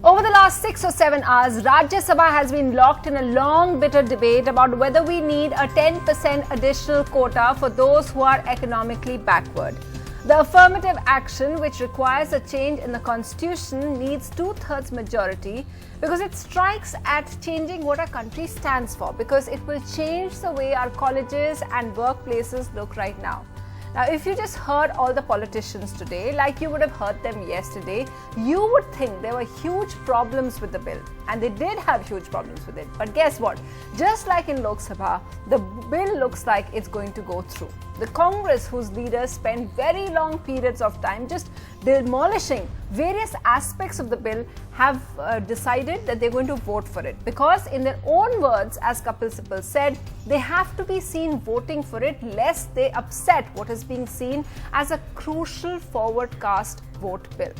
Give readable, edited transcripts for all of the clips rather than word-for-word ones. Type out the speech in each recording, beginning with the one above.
Over the last 6 or 7 hours, Rajya Sabha has been locked in a long, bitter debate about whether we need a 10% additional quota for those who are economically backward. The affirmative action, which requires a change in the constitution, needs 2/3 majority because it strikes at changing what our country stands for, because it will change the way our colleges and workplaces look right now. Now, if you just heard all the politicians today, like you would have heard them yesterday, you would think there were huge problems with the bill. And they did have huge problems with it. But guess what? Just like in Lok Sabha, the bill looks like it's going to go through. The Congress, whose leaders spent very long periods of time just demolishing various aspects of the bill, have decided that they're going to vote for it. Because in their own words, as Kapil Sibal said, they have to be seen voting for it lest they upset what is being seen as a crucial forward caste vote bill.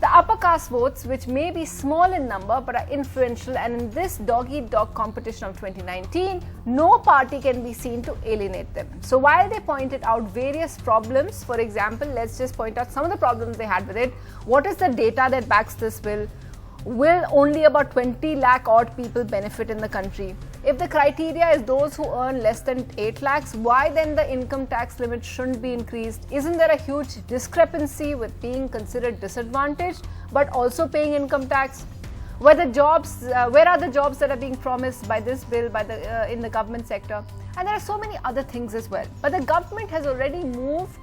The upper caste votes, which may be small in number but are influential, and in this dog-eat-dog competition of 2019, no party can be seen to alienate them. So while they pointed out various problems, for example, let's just point out some of the problems they had with it. What is the data that backs this bill? Will only about 20 lakh odd people benefit in the country? If the criteria is those who earn less than 8 lakhs, why then the income tax limit shouldn't be increased? Isn't there a huge discrepancy with being considered disadvantaged but also paying income tax? Where are the jobs that are being promised by this bill in the government sector? And there are so many other things as well. But the government has already moved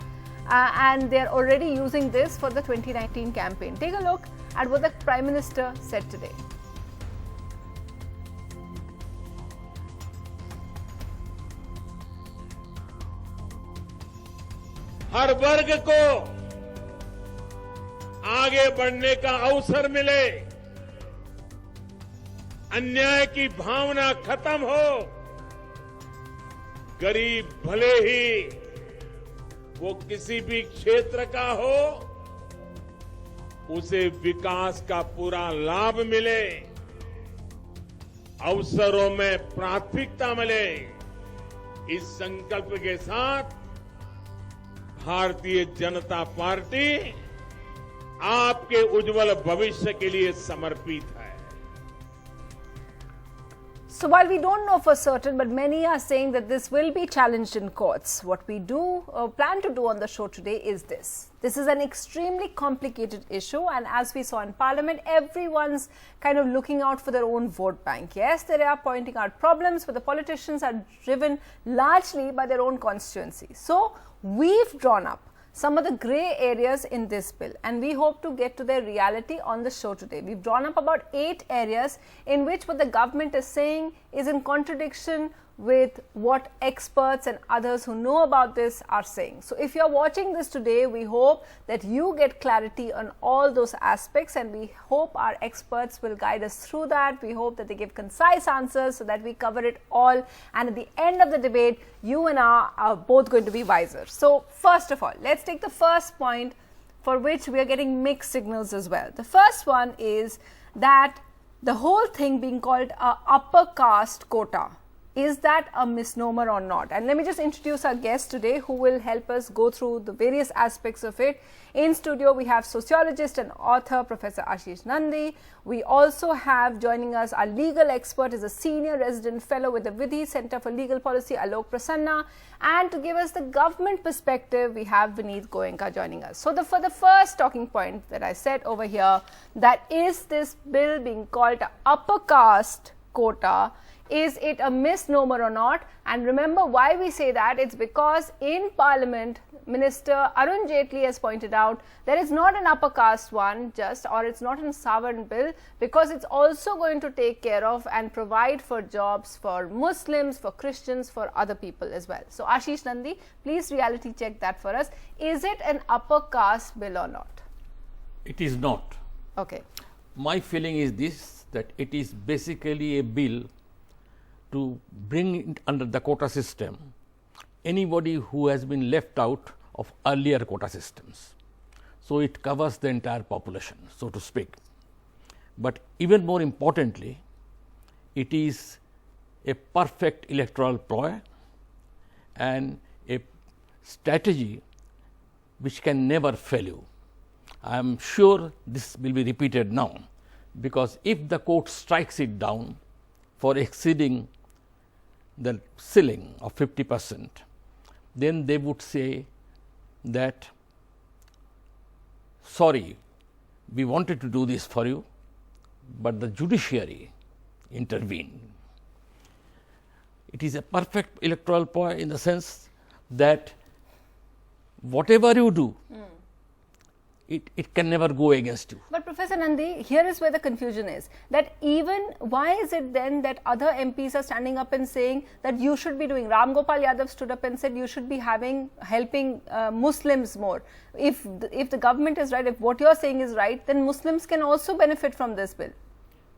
and they're already using this for the 2019 campaign. Take a look at what the Prime Minister said today. हर वर्ग को आगे बढ़ने का अवसर मिले, अन्याय की भावना खत्म हो, गरीब भले ही वो किसी भी क्षेत्र का हो, उसे विकास का पूरा लाभ मिले, अवसरों में प्राथमिकता मिले। इस संकल्प के साथ भारतीय जनता पार्टी आपके उज्जवल भविष्य के लिए समर्पित है। So while we don't know for certain, but many are saying that this will be challenged in courts. What we plan to do on the show today is this. This is an extremely complicated issue, and as we saw in Parliament, everyone's kind of looking out for their own vote bank. Yes, they are pointing out problems, but the politicians are driven largely by their own constituency. So we've drawn up some of the grey areas in this bill, and we hope to get to their reality on the show today. We've drawn up about 8 areas in which what the government is saying is in contradiction with what experts and others who know about this are saying. So if you're watching this today, we hope that you get clarity on all those aspects, and we hope our experts will guide us through that. We hope that they give concise answers so that we cover it all, and at the end of the debate, you and I are both going to be wiser. So first of all, let's take the first point, for which we are getting mixed signals as well. The first one is that the whole thing being called a upper caste quota, is that a misnomer or not? And let me just introduce our guest today who will help us go through the various aspects of it. In studio, we have sociologist and author Professor Ashish Nandi. We also have joining us our legal expert, is a senior resident fellow with the Vidhi Center for Legal Policy, Alok Prasanna. And to give us the government perspective, we have Vineet Goenka joining us. So for the first talking point that I said over here, that is this bill being called an upper caste quota, is it a misnomer or not? And remember why we say that. It's because in Parliament, Minister Arun Jaitley has pointed out there is not an upper caste one or it's not a sovereign bill, because it's also going to take care of and provide for jobs for Muslims, for Christians, for other people as well. So Ashish Nandi, please reality check that for us. Is it an upper caste bill or not? It is not. Okay. My feeling is this, that it is basically a bill to bring it under the quota system anybody who has been left out of earlier quota systems. So it covers the entire population, so to speak. But even more importantly, it is a perfect electoral ploy and a strategy which can never fail you. I am sure this will be repeated now. because if the court strikes it down for exceeding the ceiling of 50%, then they would say that, sorry, we wanted to do this for you, but the judiciary intervened. It is a perfect electoral ploy in the sense that whatever you do, it can never go against you. But Professor Nandi, here is where the confusion is, that even why is it then that other MPs are standing up and saying that you should be doing, Ram Gopal Yadav stood up and said you should be helping Muslims more. If the government is right, if what you are saying is right, then Muslims can also benefit from this bill.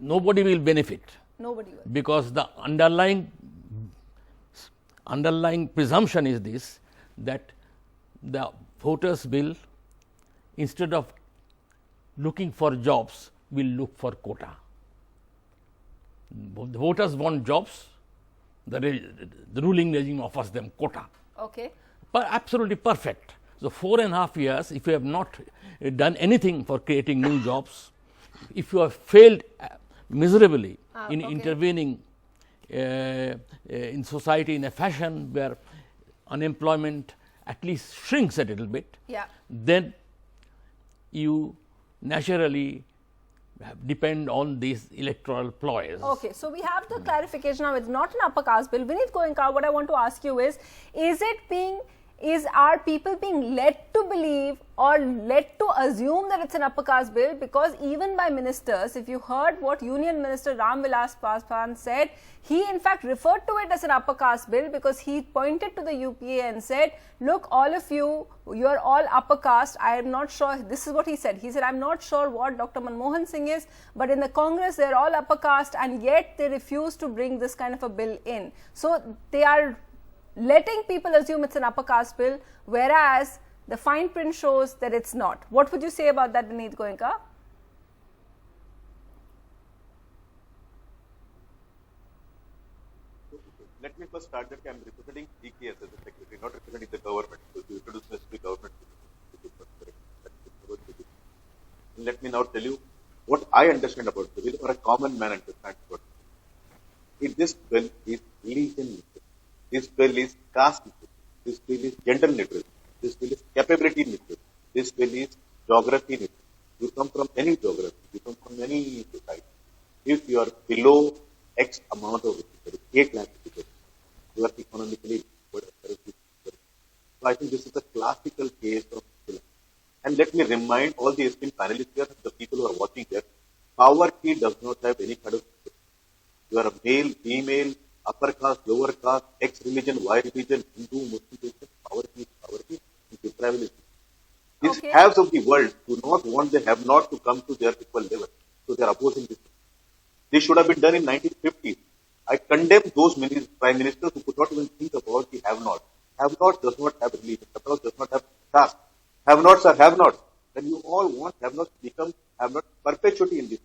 Nobody will benefit. Nobody will. Because the underlying presumption is this, that the voters bill, instead of looking for jobs, will look for quota. The voters want jobs, the ruling regime offers them quota. Okay. But absolutely perfect. So 4.5 years, if you have not done anything for creating new jobs, if you have failed miserably in intervening in society in a fashion where unemployment at least shrinks a little bit, then you naturally depend on these electoral ploys. Okay, so we have the clarification now. It's not an upper caste bill. Vineet Goenka, what I want to ask you is are people being led to believe or led to assume that it's an upper caste bill? Because even by ministers, if you heard what Union Minister Ram Vilas Paswan said, he in fact referred to it as an upper caste bill because he pointed to the UPA and said, look, all of you, you're all upper caste. I am not sure, this is what he said. He said, I'm not sure what Dr. Manmohan Singh is, but in the Congress, they're all upper caste and yet they refuse to bring this kind of a bill in. So they are letting people assume it's an upper caste bill, whereas the fine print shows that it's not. What would you say about that, Vineet Goenka? Let me first start that I am representing DK as a secretary, not representing the government. So you introduce me as the government. Let me now tell you what I understand about the bill, or a common man understands about it. This bill is religion. This bill is caste neutral. This bill is gender neutral. This bill is capability neutral. This bill is geography neutral. You come from any geography, you come from any society. If you are below X amount of 8 lakh people, you are economically good. So I think this is a classical case of bill. And let me remind all the esteemed panelists here, the people who are watching here, poverty does not have any kind of. You are a male, female, upper caste, lower caste, X religion, Y religion, Hindu, Muslim, poverty, and deprivation. These haves of the world do not want the have not to come to their equal level. So they are opposing this. This should have been done in 1950. I condemn those prime ministers who could not even think about the have not. Have not does not have religion. Have not does not have caste. Have nots are have nots. Then you all want have nots to become have not perpetuity in this.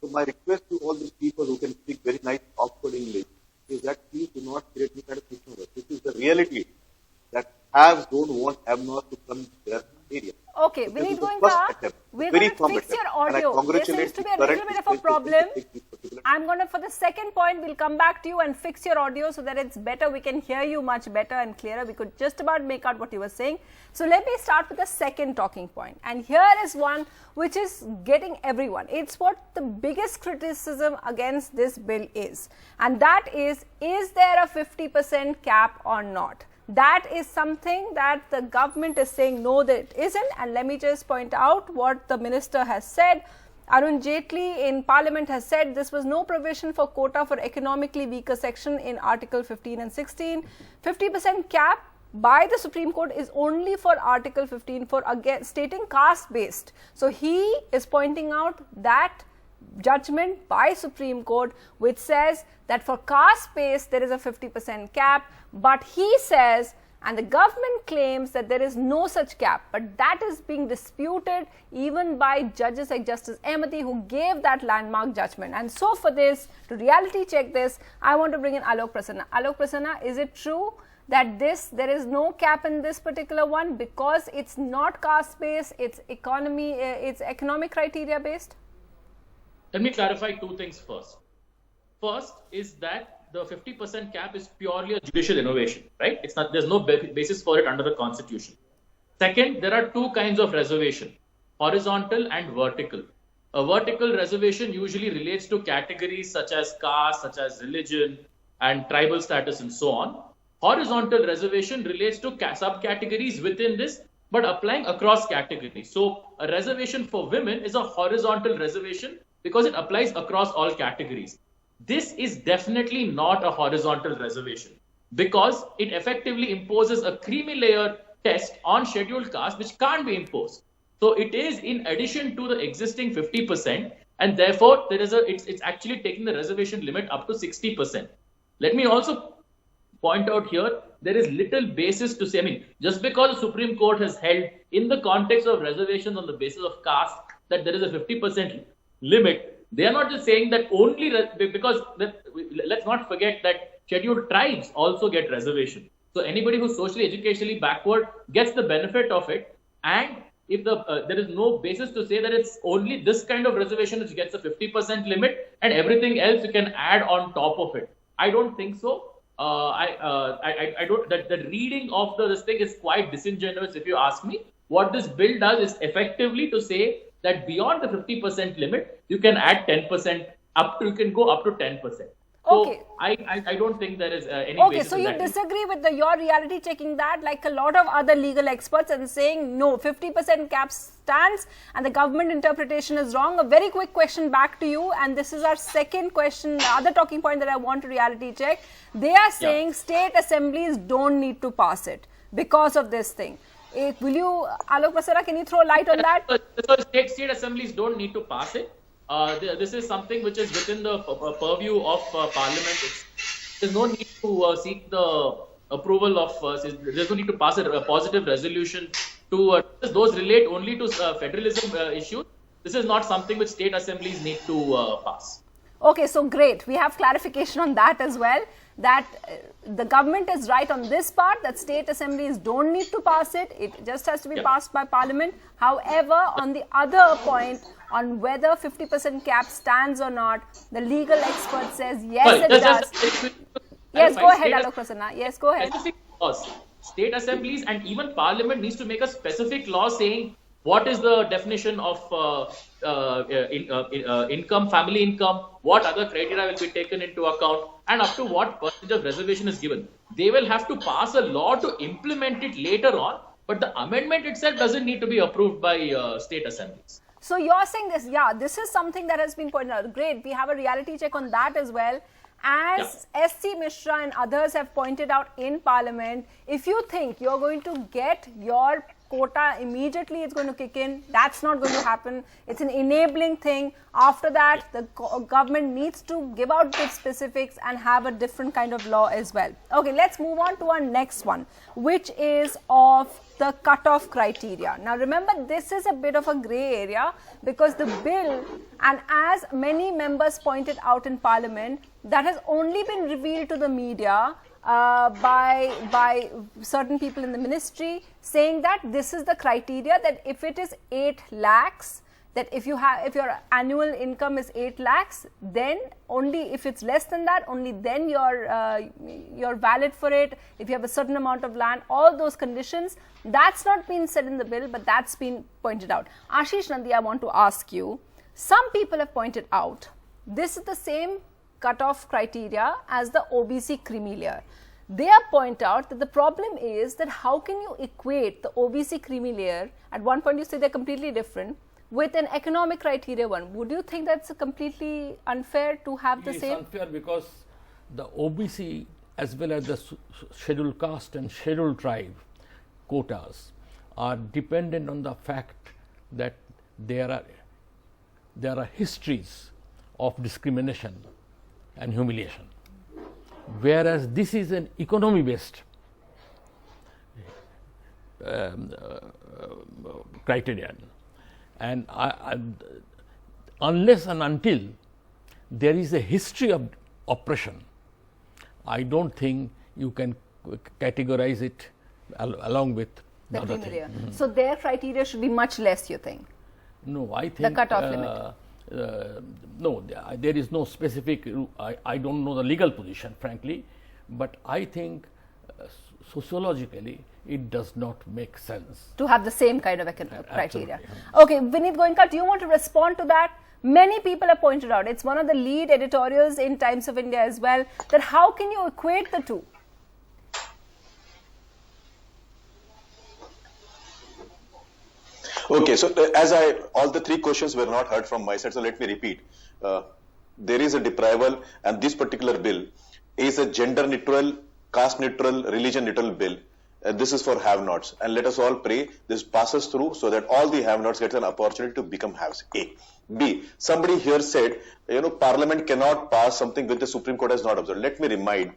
So my request to all these people who can speak very nice Oxford English is that please do not create any kind of issue. This is the reality that haves don't want have not to come to their area. Okay, so Vineet Goenka, we're going to fix your audio. There seems to be a little bit of a problem. I'm going to, for the second point, we'll come back to you and fix your audio so that it's better. We can hear you much better and clearer. We could just about make out what you were saying. So let me start with the second talking point. And here is one which is getting everyone. It's what the biggest criticism against this bill is. And that is there a 50% cap or not? That is something that the government is saying no, that it isn't. And let me just point out what the minister has said. Arun Jaitley in Parliament has said this was no provision for quota for economically weaker section in Article 15 and 16. 50% cap by the Supreme Court is only for Article 15 for again stating caste based. So he is pointing out that judgment by Supreme Court which says that for caste based there is a 50% cap, but he says, and the government claims that there is no such cap, but that is being disputed even by judges like Justice Ahmadi who gave that landmark judgment. And so for this, to reality check this, I want to bring in Alok Prasanna. Alok Prasanna, is it true that there is no cap in this particular one because it's not caste based, it's economic criteria based? Let me clarify two things first. First is that the 50% cap is purely a judicial innovation, right? It's not, there's no basis for it under the constitution. Second, there are two kinds of reservation, horizontal and vertical. A vertical reservation usually relates to categories such as caste, such as religion and tribal status and so on. Horizontal reservation relates to subcategories within this, but applying across categories. So a reservation for women is a horizontal reservation because it applies across all categories. This is definitely not a horizontal reservation because it effectively imposes a creamy layer test on scheduled caste which can't be imposed. So it is in addition to the existing 50%, and therefore there is it's actually taking the reservation limit up to 60%. Let me also point out here, there is little basis to say, I mean, just because the Supreme Court has held in the context of reservations on the basis of caste that there is a 50% limit, they are not just saying that only because let's not forget that scheduled tribes also get reservation. So anybody who's socially, educationally backward gets the benefit of it. And if there is no basis to say that it's only this kind of reservation which gets a 50% limit and everything else you can add on top of it. I don't think so. I don't. That the reading of this thing is quite disingenuous, if you ask me. What this bill does is effectively to say that beyond the 50% limit, you can add 10% up to. You can go up to 10%. So Okay. I don't think there is any Okay, basis so in you that. disagree with your reality checking that, like a lot of other legal experts, and saying no, 50% cap stands and the government interpretation is wrong. A very quick question back to you, and this is our second question, the other talking point that I want to reality check. They are saying state assemblies don't need to pass it because of this thing. Will you, Alok Prasara, can you throw light on that? So state assemblies don't need to pass it. This is something which is within the purview of Parliament. There's no need to seek the approval of, there's no need to pass a positive resolution to, those relate only to federalism issues. This is not something which state assemblies need to pass. Okay, so great. We have clarification on that as well, that the government is right on this part, that state assemblies don't need to pass it. It just has to be passed by Parliament. However, on the other point, on whether 50% cap stands or not, the legal expert says yes, it does. Yes, go ahead, Alok Prasanna. Yes, go ahead. Specific laws. State assemblies and even Parliament needs to make a specific law saying what is the definition of income, family income, what other criteria will be taken into account, and up to what percentage of reservation is given. They will have to pass a law to implement it later on, but the amendment itself doesn't need to be approved by state assemblies. So you're saying this, this is something that has been pointed out. Great, we have a reality check on that as well. As SC Mishra and others have pointed out in Parliament, if you think you're going to get your quota immediately, it's going to kick in. That's not going to happen. It's an enabling thing. After that, the government needs to give out the specifics and have a different kind of law as well. Okay, let's move on to our next one, which is of the cutoff criteria. Now remember, this is a bit of a grey area because the bill, and as many members pointed out in Parliament, that has only been revealed to the media by certain people in the ministry, saying that this is the criteria, that if it is 8 lakhs, that if your annual income is 8 lakhs, then only if it's less than that, only then you're valid for it. If you have a certain amount of land, all those conditions, that's not been said in the bill, but that's been pointed out. Ashish Nandi, I want to ask you, some people have pointed out this is the same cutoff criteria as the OBC creamy layer. They point out that the problem is that how can you equate the OBC creamy layer, at one point you say they're completely different, with an economic criteria one. Would you think that's completely unfair to have the same? It's unfair because the OBC as well as the scheduled caste and scheduled tribe quotas are dependent on the fact that there are histories of discrimination and humiliation, whereas this is an economy based criterion, and unless and until there is a history of oppression, I don't think you can categorize it along with the other thing. So their criteria should be much less, you think? No, I think the cutoff limit. no, there is no specific, I don't know the legal position frankly, but I think sociologically it does not make sense. To have the same kind of criteria. Yeah. Okay, Vineet Goenka, do you want to respond to that? Many people have pointed out, it's one of the lead editorials in Times of India as well, that how can you equate the two? Okay, so all the three questions were not heard from my side, so let me repeat. There is a deprival, and this particular bill is a gender neutral, caste neutral, religion neutral bill. This is for have-nots, and let us all pray this passes through so that all the have-nots get an opportunity to become haves. A. B. Somebody here said, Parliament cannot pass something which the Supreme Court has not observed. Let me remind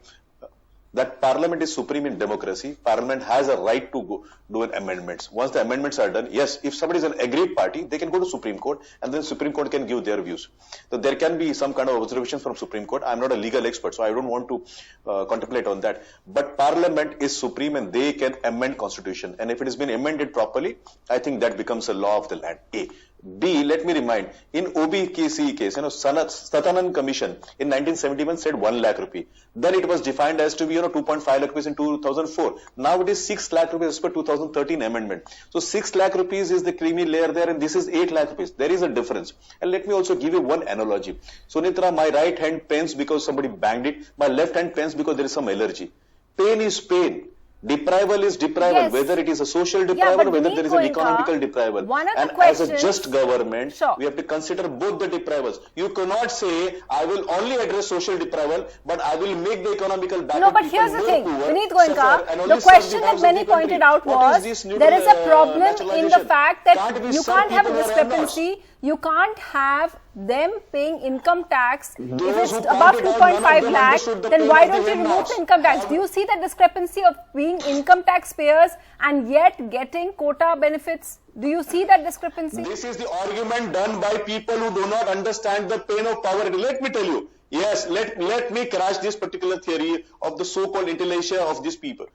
that Parliament is supreme in democracy. Parliament has a right to go do amendments. Once the amendments are done, yes, if somebody is an aggrieved party, they can go to Supreme Court, and then Supreme Court can give their views. So there can be some kind of observations from Supreme Court. I'm not a legal expert, so I don't want to contemplate on that. But Parliament is supreme, and they can amend Constitution. And if it has been amended properly, I think that becomes a law of the land. A. B, let me remind, in OBKC case, Satanand Commission in 1971 said 1 lakh rupee. Then it was defined as to be 2.5 lakh rupees in 2004. Now it is 6 lakh rupees as per 2013 amendment. So 6 lakh rupees is the creamy layer there, and this is 8 lakh rupees. There is a difference. And let me also give you one analogy. Sunetra, my right hand pains because somebody banged it. My left hand pains because there is some allergy. Pain is pain. Deprival is deprival, yes. Whether it is a social deprival, whether there is an economical deprival. And as a just government, sure, we have to consider both the deprivals. You cannot say, I will only address social deprival, but I will make the economical backward. No, but here's the thing, Vineet Goenka, the question that many pointed out was, there is a problem in the fact that you can't have a discrepancy. You can't have them paying income tax. If it's above 2.5 lakh, then why don't you remove the income tax? Do you see that discrepancy of being income taxpayers and yet getting quota benefits? Do you see that discrepancy? This is the argument done by people who do not understand the pain of poverty. Let me tell you. Yes, let me crash this particular theory of the so-called intellectual of these people.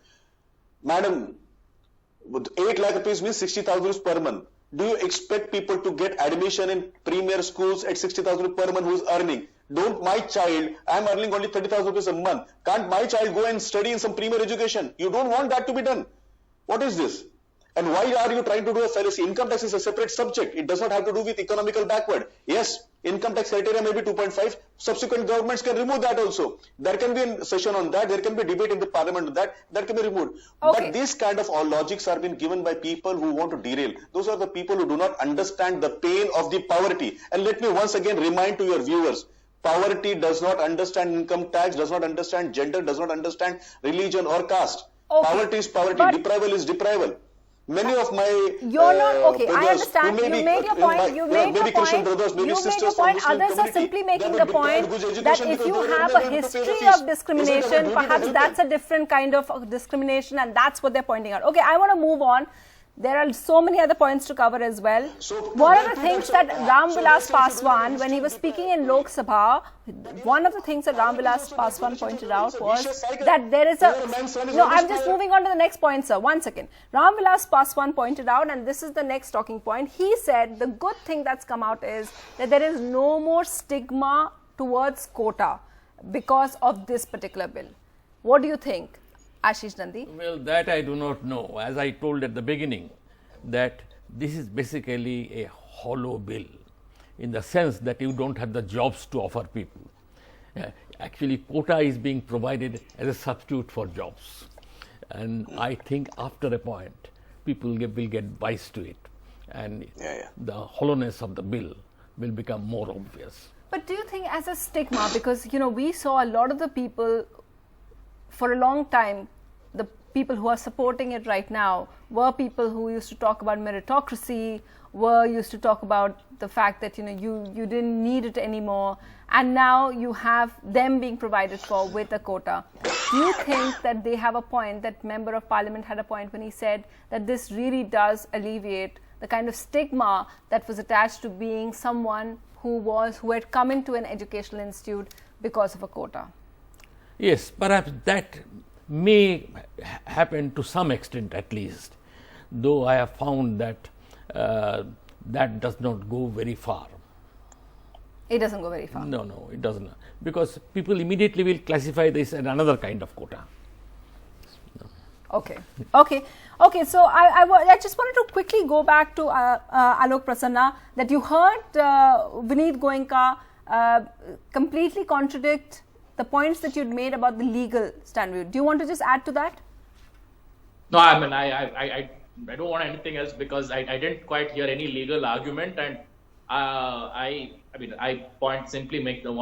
Madam, 8 lakh rupees means 60,000 rupees per month. Do you expect people to get admission in premier schools at 60,000 rupees per month who is earning? Don't my child, I am earning only 30,000 rupees a month. Can't my child go and study in some premier education? You don't want that to be done. What is this? And why are you trying to do a fallacy? Income tax is a separate subject. It does not have to do with economical backward. Yes, income tax criteria may be 2.5. Subsequent governments can remove that also. There can be a session on that. There can be a debate in the parliament on that. That can be removed. Okay. But these kind of all logics are being given by people who want to derail. Those are the people who do not understand the pain of the poverty. And let me once again remind to your viewers, poverty does not understand income tax, does not understand gender, does not understand religion or caste. Okay. Poverty is poverty. Deprival is deprival. Many of my you're not okay. brothers, I understand. You made your point. You made your point. Brothers, you made sisters your point. from Others are simply making the point that if you have a history of discrimination, perhaps that's a different kind of discrimination, and that's what they're pointing out. Okay, I want to move on. There are so many other points to cover as well. One of the things that Ram Vilas Paswan, when he was speaking in Lok Sabha, one of the things that Ram Vilas Paswan pointed out was that there is a... No, I'm just moving on to the next point, sir. 1 second. Ram Vilas Paswan pointed out, and this is the next talking point, he said the good thing that's come out is that there is no more stigma towards quota because of this particular bill. What do you think, Ashish Nandi? Well, that I do not know. As I told at the beginning, that this is basically a hollow bill in the sense that you don't have the jobs to offer people. Actually, quota is being provided as a substitute for jobs. And I think after a point, people will get wise to it. And the hollowness of the bill will become more obvious. But do you think as a stigma, because, we saw a lot of the people for a long time, the people who are supporting it right now were people who used to talk about meritocracy, used to talk about the fact that you didn't need it anymore, and now you have them being provided for with a quota. Do you think that they have a point, that Member of Parliament had a point when he said that this really does alleviate the kind of stigma that was attached to being someone who had come into an educational institute because of a quota? Yes, perhaps that may happen to some extent at least, though I have found that that does not go very far. It doesn't go very far. No, no, it doesn't. Because people immediately will classify this as another kind of quota. Okay. So I just wanted to quickly go back to Alok Prasanna, that you heard Vineet Goenka completely contradict the points that you'd made about the legal standard. Do you want to just add to that? No, I mean, I don't want anything else, because I didn't quite hear any legal argument, and I want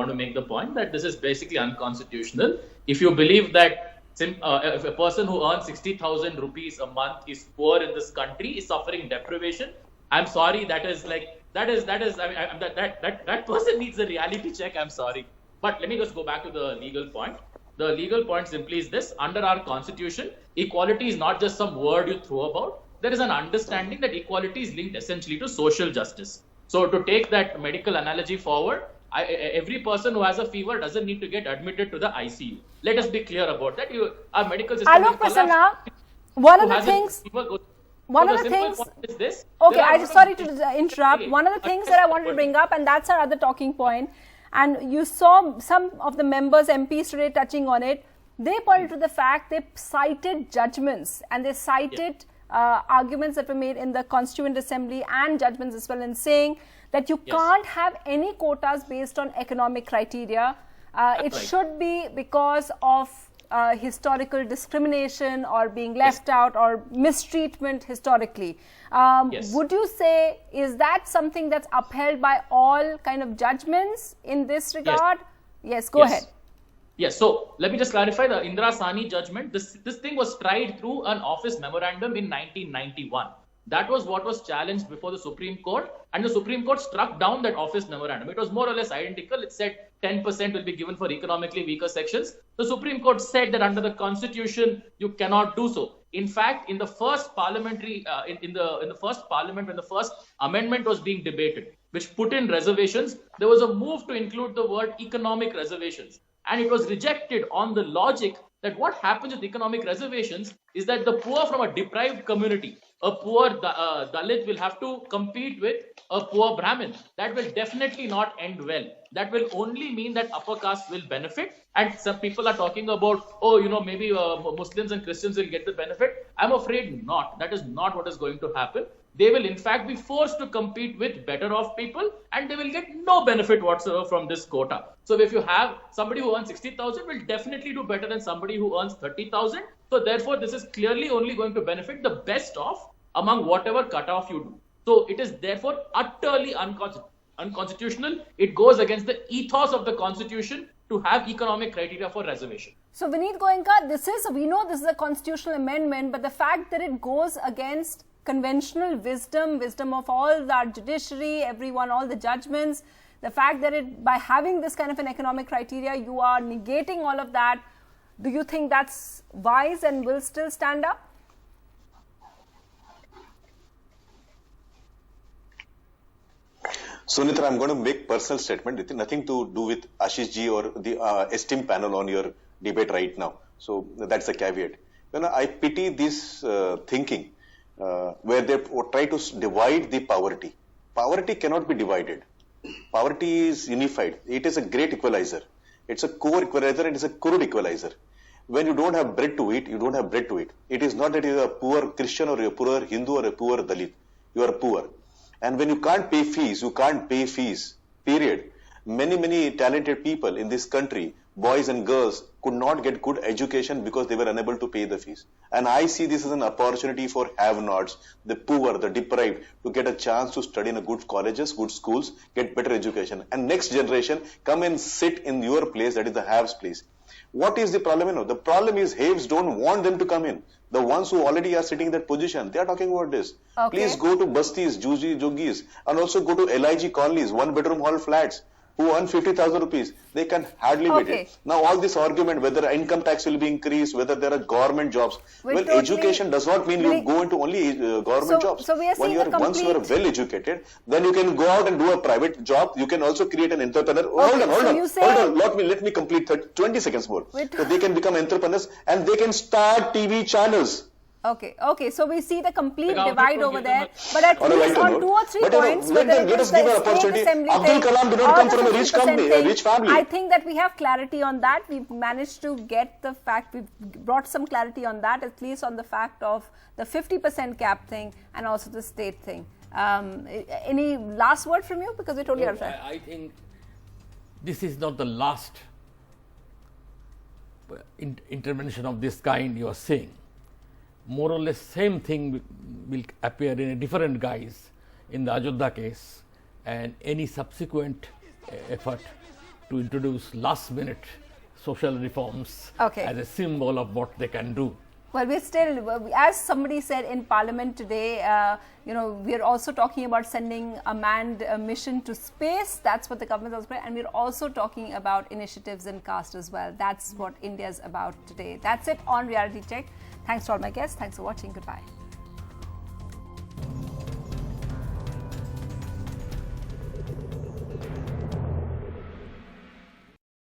to make the point that this is basically unconstitutional. If you believe that if a person who earns 60,000 rupees a month is poor in this country, is suffering deprivation, I'm sorry, that person needs a reality check. I'm sorry. But let me just go back to the legal point. The legal point simply is this: under our constitution, equality is not just some word you throw about. There is an understanding that equality is linked essentially to social justice. So to take that medical analogy forward, every person who has a fever doesn't need to get admitted to the ICU. Let us be clear about that. Our medical system Alok Prasanna, one of the things is this. Okay, I'm sorry to interrupt. One of the things that I wanted to bring up, and that's our other talking point, and you saw some of the members, MPs today touching on it. They pointed to the fact, they cited judgments, and they cited arguments that were made in the Constituent Assembly and judgments as well, in saying that you can't have any quotas based on economic criteria. It should be because of historical discrimination or being left out or mistreatment historically. Would you say, is that something that's upheld by all kind of judgments in this regard? Yes, go ahead. Yes, so let me just clarify the Indira Sahni judgment. This thing was tried through an office memorandum in 1991. That was what was challenged before the Supreme Court, and the Supreme Court struck down that office memorandum. It was more or less identical. It said 10% will be given for economically weaker sections. The Supreme Court said that under the Constitution, you cannot do so. In fact, in the first parliamentary, in the first parliament, when the first amendment was being debated, which put in reservations, there was a move to include the word economic reservations. And it was rejected on the logic that what happens with economic reservations is that the poor from a deprived community, a poor Dalit, will have to compete with a poor Brahmin. That will definitely not end well. That will only mean that upper caste will benefit. And some people are talking about, maybe Muslims and Christians will get the benefit. I'm afraid not. That is not what is going to happen. They will in fact be forced to compete with better off people, and they will get no benefit whatsoever from this quota. So if you have somebody who earns 60,000 will definitely do better than somebody who earns 30,000. So therefore, this is clearly only going to benefit the best off among whatever cutoff you do. So it is therefore utterly unconstitutional. It goes against the ethos of the Constitution to have economic criteria for reservation. So Vineet Goenka, we know this is a constitutional amendment, but the fact that it goes against conventional wisdom of all our judiciary, everyone, all the judgments, the fact that by having this kind of an economic criteria, you are negating all of that. Do you think that's wise and will still stand up? Sunetra, I'm going to make personal statement. It has nothing to do with Ashish ji or the esteemed panel on your debate right now. So that's a caveat. I pity this thinking where they try to divide the poverty. Poverty cannot be divided. Poverty is unified. It is a great equalizer. It's a core equalizer and it's a crude equalizer. When you don't have bread to eat, you don't have bread to eat. It is not that you are a poor Christian or a poor Hindu or a poor Dalit. You are poor. And when you can't pay fees, you can't pay fees, period. Many talented people in this country, boys and girls, could not get good education because they were unable to pay the fees. And I see this as an opportunity for have-nots, the poor, the deprived, to get a chance to study in a good colleges, good schools, get better education. And next generation come and sit in your place, that is the haves place. What is the problem? The problem is haves don't want them to come in. The ones who already are sitting in that position, they are talking about this. Okay. Please go to Bastis, Jogis, and also go to LIG colonies, one-bedroom hall flats, who earn 50,000 rupees. They can hardly meet it. Now all this argument, whether income tax will be increased, whether there are government jobs. Education does not mean you go into only government jobs. So we are seeing once you are well educated, then you can go out and do a private job. You can also create an entrepreneur. Hold on. Let me complete 20 seconds more. So they can become entrepreneurs and they can start TV channels. Okay. So we see the complete The divide government over will there. give But at On a least lighter on note, 2 or 3 but, points, let whether it us is give the an state opportunity. assembly Abdul thing Kalam did not or come the from a rich 50% family, a thing, rich family. I think that we have clarity on that. We've managed to get the fact, we've brought some clarity on that, at least on the fact of the 50% cap thing and also the state thing. Any last word from you? Because we totally out of time. I think this is not the last intervention of this kind you are saying. More or less same thing will appear in a different guise in the Ajodhya case, and any subsequent effort to introduce last minute social reforms as a symbol of what they can do. Well, we're still, as somebody said in Parliament today, we're also talking about sending a manned mission to space. That's what the government is doing. And we're also talking about initiatives in caste as well. That's what India's about today. That's it on Reality Check. Thanks to all my guests. Thanks for watching. Goodbye.